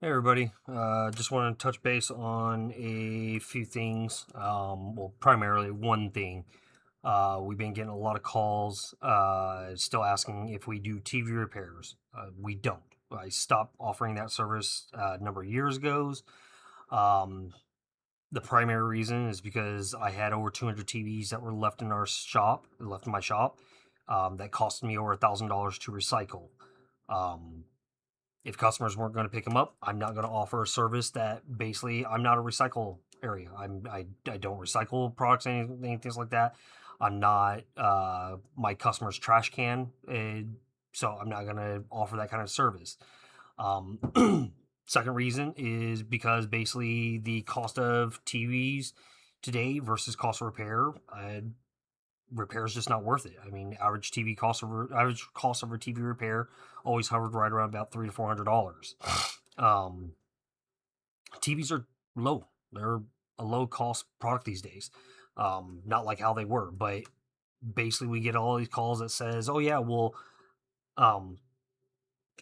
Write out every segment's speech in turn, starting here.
Hey everybody, just want to touch base on a few things. Well, primarily one thing. We've been getting a lot of calls, still asking if we do TV repairs. We don't. I stopped offering that service a number of years ago. Um, the primary reason is because I had over 200 TVs that were left in our shop, left in my shop, that cost me over $1,000 to recycle. Um, if customers weren't going to pick them up, I'm not going to offer a service that basically I'm not a recycle area. I don't recycle products, anything things like that. I'm not my customer's trash can, so I'm not going to offer that kind of service. Second reason is because basically the cost of TVs today versus cost of repair is just not worth it. I mean, average cost of a TV repair always hovered right around about $300 to $400. Um, TVs are low; they're a low cost product these days. Not like how they were, but basically we get all these calls that says, "Oh yeah, well, um,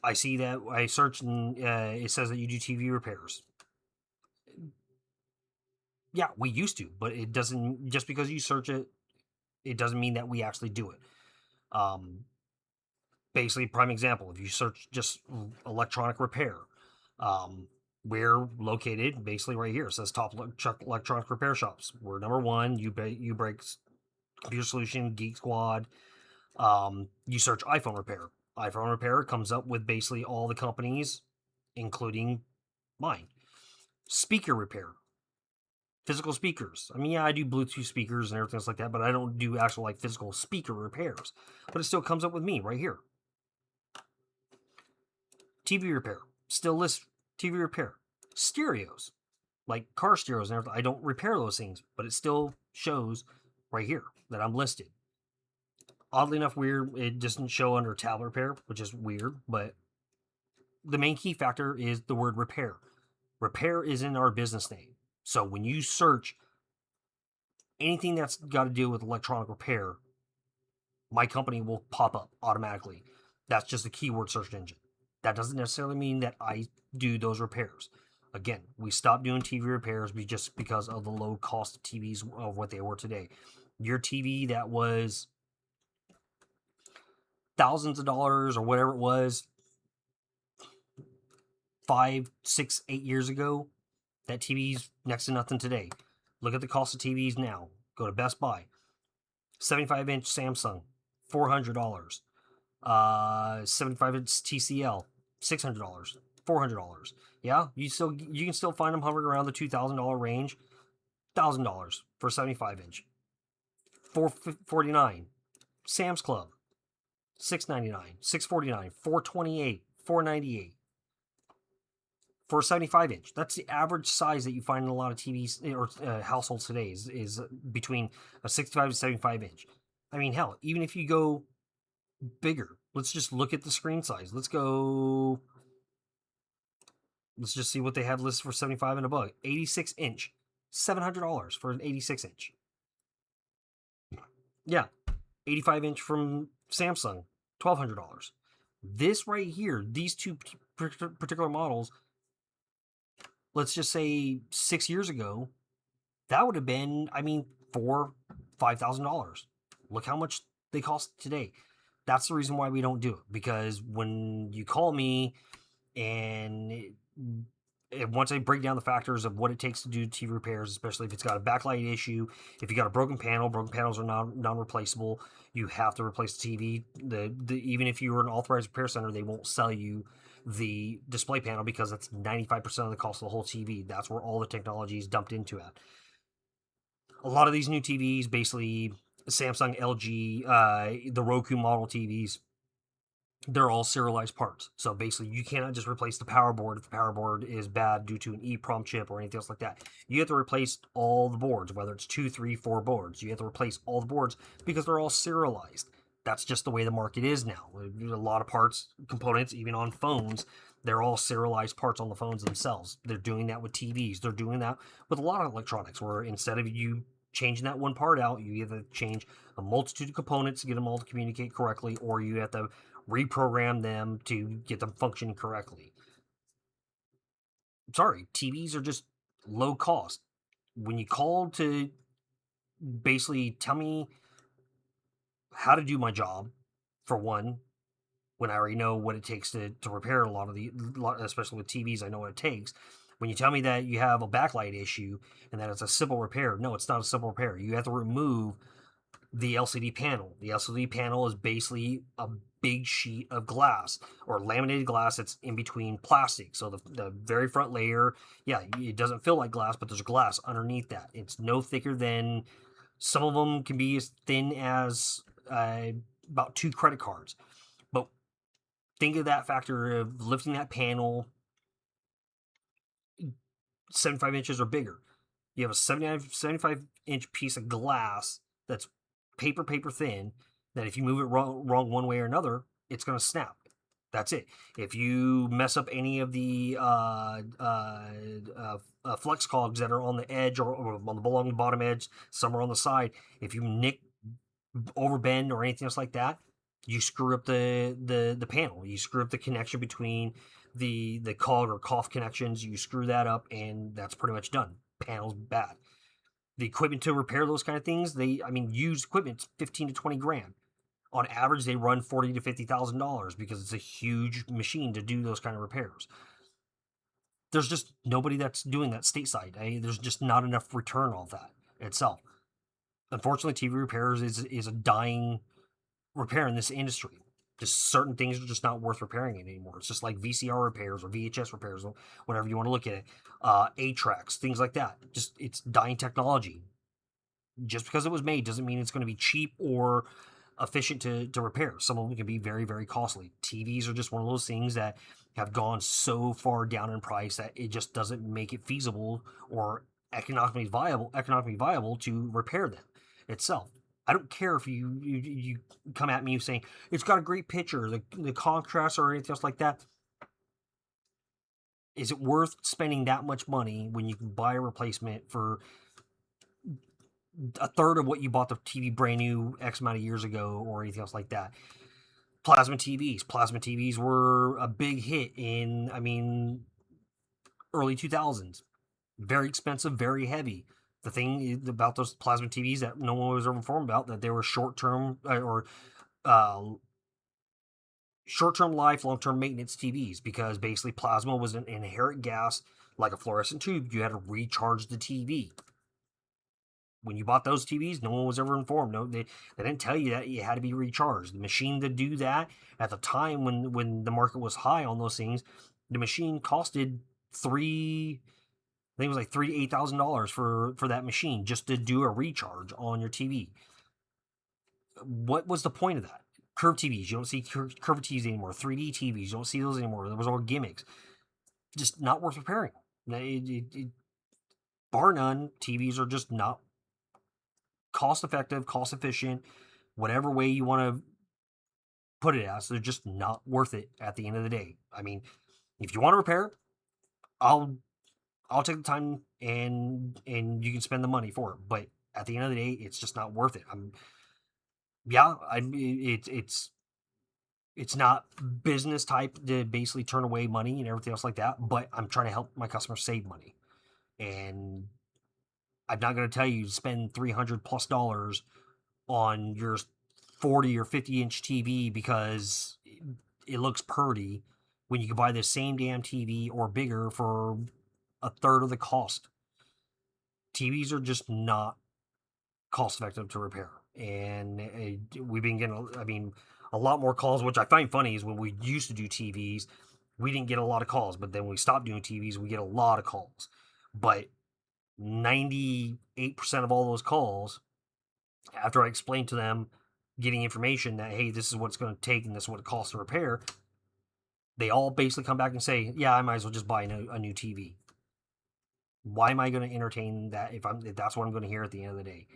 I see that I searched and it says that you do TV repairs." Yeah, we used to, but it doesn't. Just because you search it, it doesn't mean that we actually do it. Um, Basically, prime example, if you search just electronic repair, um, we're located basically right here. It says top electronic repair shops. We're number one. You break Computer Solution, Geek Squad. You search iPhone repair. iPhone repair comes up with basically all the companies, including mine. Speaker repair, physical speakers. I mean, yeah, I do Bluetooth speakers and everything else like that, but I don't do actual like physical speaker repairs. But it still comes up with me right here. TV repair, still list TV repair. Stereos, like car stereos and everything. I don't repair those things, but it still shows right here that I'm listed. Oddly enough, weird, it doesn't show under tab repair, which is weird, but the main key factor is the word repair. Repair is in our business name. So when you search anything that's got to do with electronic repair, my company will pop up automatically. That's just a keyword search engine. That doesn't necessarily mean that I do those repairs. Again, we stopped doing TV repairs just because of the low cost of TVs of what they were today. Your TV that was thousands of dollars or whatever it was 5, 6, 8 years ago, that TV's next to nothing today. Look at the cost of TVs now. Go to Best Buy. 75-inch Samsung, $400. 75-inch TCL, $600, $400. Yeah, you can still find them hovering around the $2,000 range. $1,000 for 75-inch, 449. Sam's Club, 699, 649, 428, 498 for a 75-inch. That's the average size that you find in a lot of TVs or households today is between a 65 to 75 inch. I mean, hell, even if you go bigger, let's just look at the screen size. Let's just see what they have listed for 75 and above. 86-inch, $700 for an 86-inch. Yeah, 85-inch from Samsung, $1,200. This right here, these two particular models, let's just say 6 years ago, that would have been, I mean, $5,000. Look how much they cost today. That's the reason why we don't do it, because when you call me and once I break down the factors of what it takes to do TV repairs, especially if it's got a backlight issue, if you got a broken panels are non-replaceable. You have to replace the TV. Even if you were an authorized repair center, they won't sell you the display panel because that's 95% of the cost of the whole TV. That's where all the technology is dumped into it. A lot of these new TVs, basically Samsung, LG, the Roku model TVs, they're all serialized parts. So basically, you cannot just replace the power board if the power board is bad due to an EEPROM chip or anything else like that. You have to replace all the boards, whether it's two, three, four boards. You have to replace all the boards because they're all serialized. That's just the way the market is now. There's a lot of parts, components, even on phones, they're all serialized parts on the phones themselves. They're doing that with TVs. They're doing that with a lot of electronics, where instead of you changing that one part out, you either change a multitude of components to get them all to communicate correctly, or you have to reprogram them to get them functioning correctly. Sorry, TVs are just low cost. When you call to basically tell me how to do my job, for one, when I already know what it takes to repair a lot of especially with TVs, I know what it takes. When you tell me that you have a backlight issue and that it's a simple repair, no, it's not a simple repair. You have to remove the LCD panel. The LCD panel is basically a big sheet of glass or laminated glass that's in between plastic. So the very front layer, yeah, it doesn't feel like glass, but there's glass underneath that. It's no thicker than, some of them can be as thin as about 2 credit cards. But think of that factor of lifting that panel 75 inches or bigger. You have a 75-inch piece of glass that's paper thin, that if you move it wrong one way or another, it's going to snap. That's it. If you mess up any of the flex cogs that are on the edge or on the bottom edge, some are on the side, if you nick, overbend, or anything else like that, you screw up the panel. You screw up the connection between the cog or cough connections. You screw that up, and that's pretty much done. Panel's bad. The equipment to repair those kind of things, used equipment's 15 to 20 grand. On average, they run $40,000 to $50,000 because it's a huge machine to do those kind of repairs. There's just nobody that's doing that stateside. There's just not enough return on that itself. Unfortunately, TV repairs is a dying repair in this industry. Just certain things are just not worth repairing anymore. It's just like VCR repairs or VHS repairs, or whatever you want to look at it. A-tracks, things like that. Just, it's dying technology. Just because it was made doesn't mean it's going to be cheap or efficient to repair. Some of them can be very, very costly. TVs are just one of those things that have gone so far down in price that it just doesn't make it feasible or economically viable to repair them itself. I don't care if you come at me saying it's got a great picture, the contrast or anything else like that. Is it worth spending that much money when you can buy a replacement for a third of what you bought the TV brand new X amount of years ago or anything else like that? Plasma TVs. Plasma TVs were a big hit in, early 2000s. Very expensive, very heavy. The thing about those plasma TVs that no one was ever informed about, that they were short-term or uh, short-term life, long-term maintenance TVs, because basically plasma was an inherent gas, like a fluorescent tube. You had to recharge the TV. When you bought those TVs, no one was ever informed. No, they didn't tell you that you had to be recharged. The machine to do that at the time when the market was high on those things, the machine costed I think it was like $3,000 to $8,000 for that machine just to do a recharge on your TV. What was the point of that? Curved TVs, you don't see curved TVs anymore. 3D TVs, you don't see those anymore. There was all gimmicks. Just not worth repairing. Bar none, TVs are just not cost effective, cost efficient, whatever way you want to put it as. They're just not worth it at the end of the day. If you want to repair, I'll take the time, and you can spend the money for it. But at the end of the day, it's just not worth it. It's not business type to basically turn away money and everything else like that. But I'm trying to help my customers save money, and I'm not going to tell you to spend $300+ on your 40 or 50-inch TV because it looks pretty, when you can buy the same damn TV or bigger for a third of the cost. TVs are just not cost effective to repair. And we've been getting, a lot more calls, which I find funny, is when we used to do TVs, we didn't get a lot of calls. But then when we stopped doing TVs, we get a lot of calls. But 98% of all those calls, after I explain to them, getting information that, hey, this is what it's going to take and this is what it costs to repair, they all basically come back and say, yeah, I might as well just buy a new TV. Why am I going to entertain that if that's what I'm going to hear at the end of the day?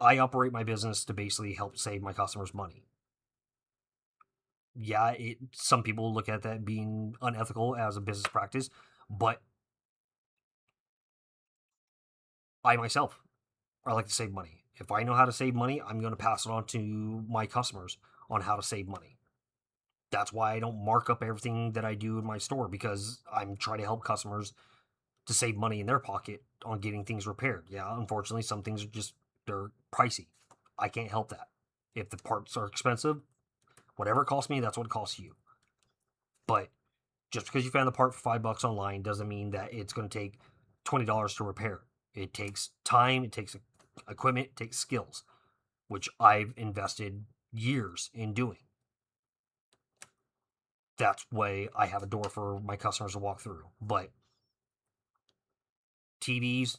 I operate my business to basically help save my customers money. Yeah, some people look at that being unethical as a business practice, but I myself, I like to save money. If I know how to save money, I'm going to pass it on to my customers on how to save money. That's why I don't mark up everything that I do in my store, because I'm trying to help customers to save money in their pocket on getting things repaired. Yeah, unfortunately, some things are just, they're pricey. I can't help that. If the parts are expensive, whatever it costs me, that's what it costs you. But just because you found the part for $5 online doesn't mean that it's going to take $20 to repair. It takes time, it takes equipment, it takes skills, which I've invested years in doing. That's why I have a door for my customers to walk through. But TVs,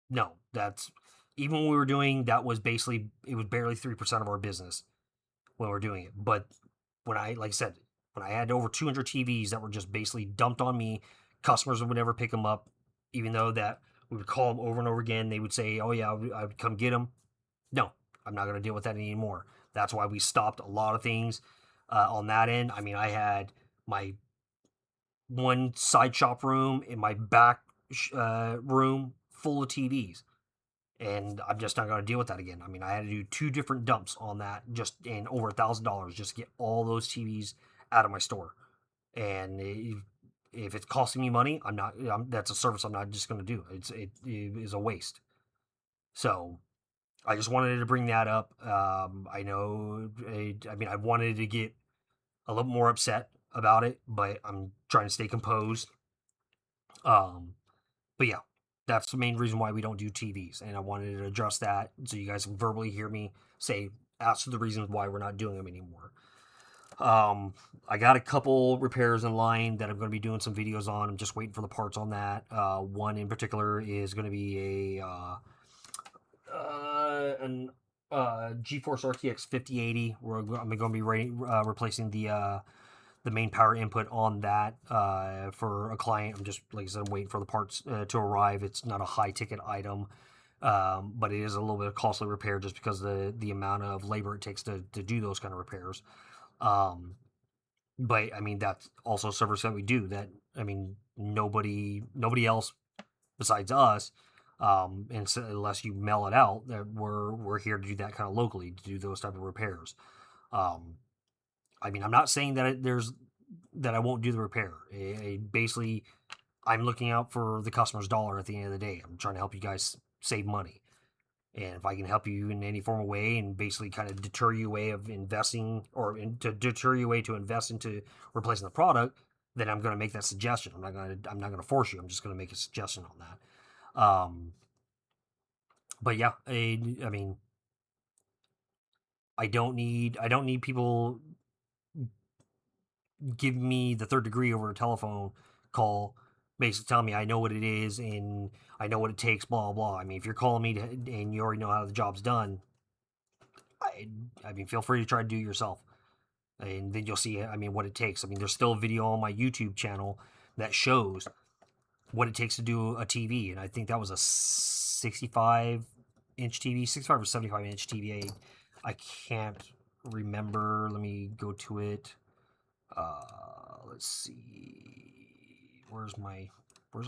no, that's, even when we were doing that, was basically, it was barely 3% of our business when we were doing it. But when I, like I said, when I had over 200 TVs that were just basically dumped on me, customers would never pick them up, even though that we would call them over and over again. They would say, "Oh yeah, I would come get them." No, I'm not going to deal with that anymore. That's why we stopped a lot of things on that end. I mean, I had my one side shop room in my back room full of TVs, and I'm just not going to deal with that again. I mean, I had to do 2 different dumps on that, just in over $1,000, just to get all those TVs out of my store. And if it's costing me money, I'm not. That's a service I'm not just going to do. It is a waste. So I just wanted to bring that up. I know. I mean, I wanted to get a little more upset about it, but I'm trying to stay composed. Um, but yeah, that's the main reason why we don't do TVs, and I wanted to address that so you guys can verbally hear me say, ask the reasons why we're not doing them anymore. I got a couple repairs in line that I'm going to be doing some videos on. I'm just waiting for the parts on that. One in particular is going to be an GeForce RTX 5080. I'm going to be replacing the main power input on that for a client. I'm just, like I said, I'm waiting for the parts to arrive. It's not a high ticket item, but it is a little bit of costly repair just because the amount of labor it takes to do those kind of repairs. But I mean, that's also a service that we do. That, I mean, nobody else besides us, and so, unless you mail it out, that we're here to do that kind of locally, to do those type of repairs. Um, I mean, I'm not saying that that I won't do the repair. Basically, I'm looking out for the customer's dollar at the end of the day. I'm trying to help you guys save money. And if I can help you in any form of way, and basically kind of deter you away of investing, or to deter you away to invest into replacing the product, then I'm going to make that suggestion. I'm not going to force you. I'm just going to make a suggestion on that. But yeah, I mean, I don't need people give me the third degree over a telephone call, basically telling me I know what it is and I know what it takes, blah blah. I mean, if you're calling me and you already know how the job's done, I I mean, feel free to try to do it yourself, and then you'll see. I mean, what it takes. I mean, there's still a video on my YouTube channel that shows what it takes to do a TV, and I think that was a 65-inch TV, 65 or 75-inch TV. I can't remember. Let me go to it. Let's see. Where's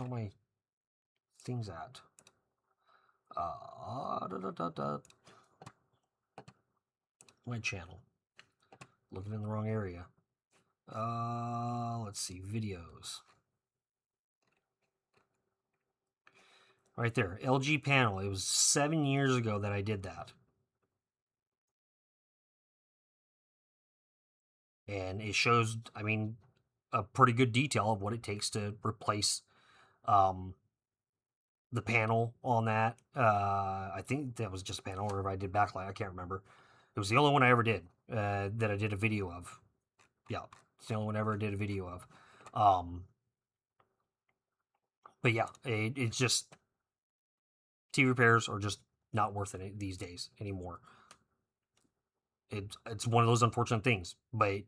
all my things at? Da, da, da, da. My channel. Looking in the wrong area. Let's see. Videos. Right there. LG panel. It was 7 years ago that I did that. And it shows, I mean, a pretty good detail of what it takes to replace um, the panel on that. I think that was just a panel, or if I did backlight, I can't remember. It was the only one I ever did that I did a video of. Yeah, it's the only one I ever did a video of. But yeah, it's just, TV repairs are just not worth it these days anymore. It's one of those unfortunate things, but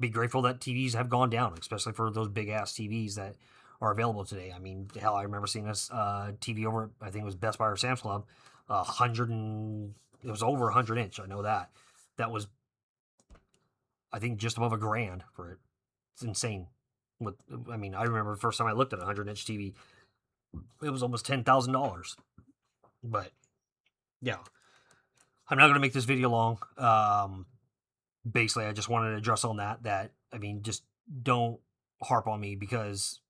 be grateful that TVs have gone down, especially for those big ass TVs that are available today. I mean, hell, I remember seeing this TV over, I think it was Best Buy or Sam's Club, it was over 100-inch. I know that. That was, I think, just above $1,000 for it. It's insane. I mean, I remember the first time I looked at a 100-inch TV, it was almost $10,000. But yeah, I'm not going to make this video long. basically, I just wanted to address on that. I mean, just don't harp on me because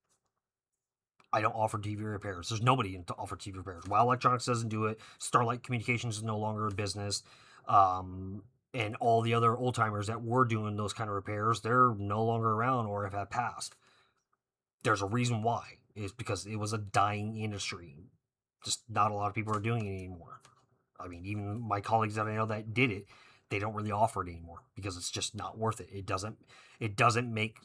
I don't offer TV repairs. There's nobody to offer TV repairs. Wow Electronics doesn't do it. Starlight Communications is no longer in business. And all the other old timers that were doing those kind of repairs, they're no longer around or have passed. There's a reason why. It's because it was a dying industry. Just not a lot of people are doing it anymore. I mean, even my colleagues that I know that did it, they don't really offer it anymore because it's just not worth it. It doesn't make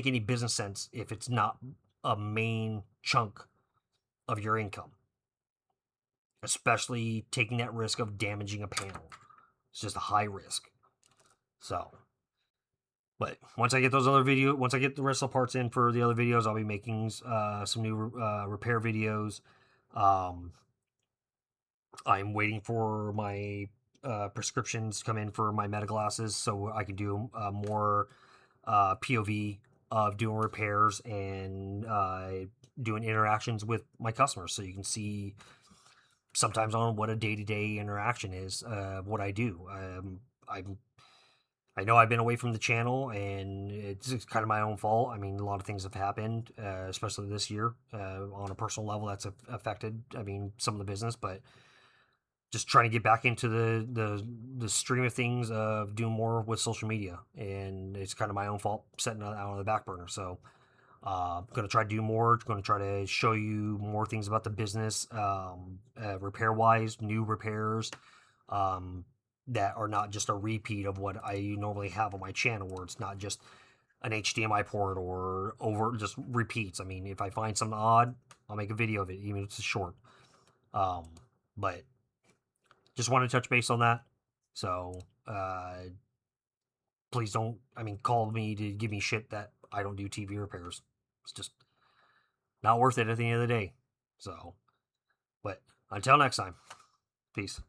any business sense if it's not a main chunk of your income, especially taking that risk of damaging a panel. It's just a high risk. So, but once I get the rest of the parts in for the other videos, I'll be making some new repair videos. I'm waiting for my prescriptions to come in for my meta glasses so I can do more POV of doing repairs and doing interactions with my customers, so you can see sometimes on what a day-to-day interaction is, what I do. I know I've been away from the channel, and it's kind of my own fault. I mean, a lot of things have happened, especially this year, on a personal level that's affected, I mean, some of the business, but just trying to get back into the stream of things, of doing more with social media, and it's kind of my own fault setting that out on the back burner. So I'm going to try to do more. Going to try to show you more things about the business, repair wise, new repairs, that are not just a repeat of what I normally have on my channel, where it's not just an HDMI port or over just repeats. I mean, if I find something odd, I'll make a video of it, even if it's short. But just want to touch base on that. So please don't, I mean, call me to give me shit that I don't do TV repairs. It's just not worth it at the end of the day. So, but until next time, peace.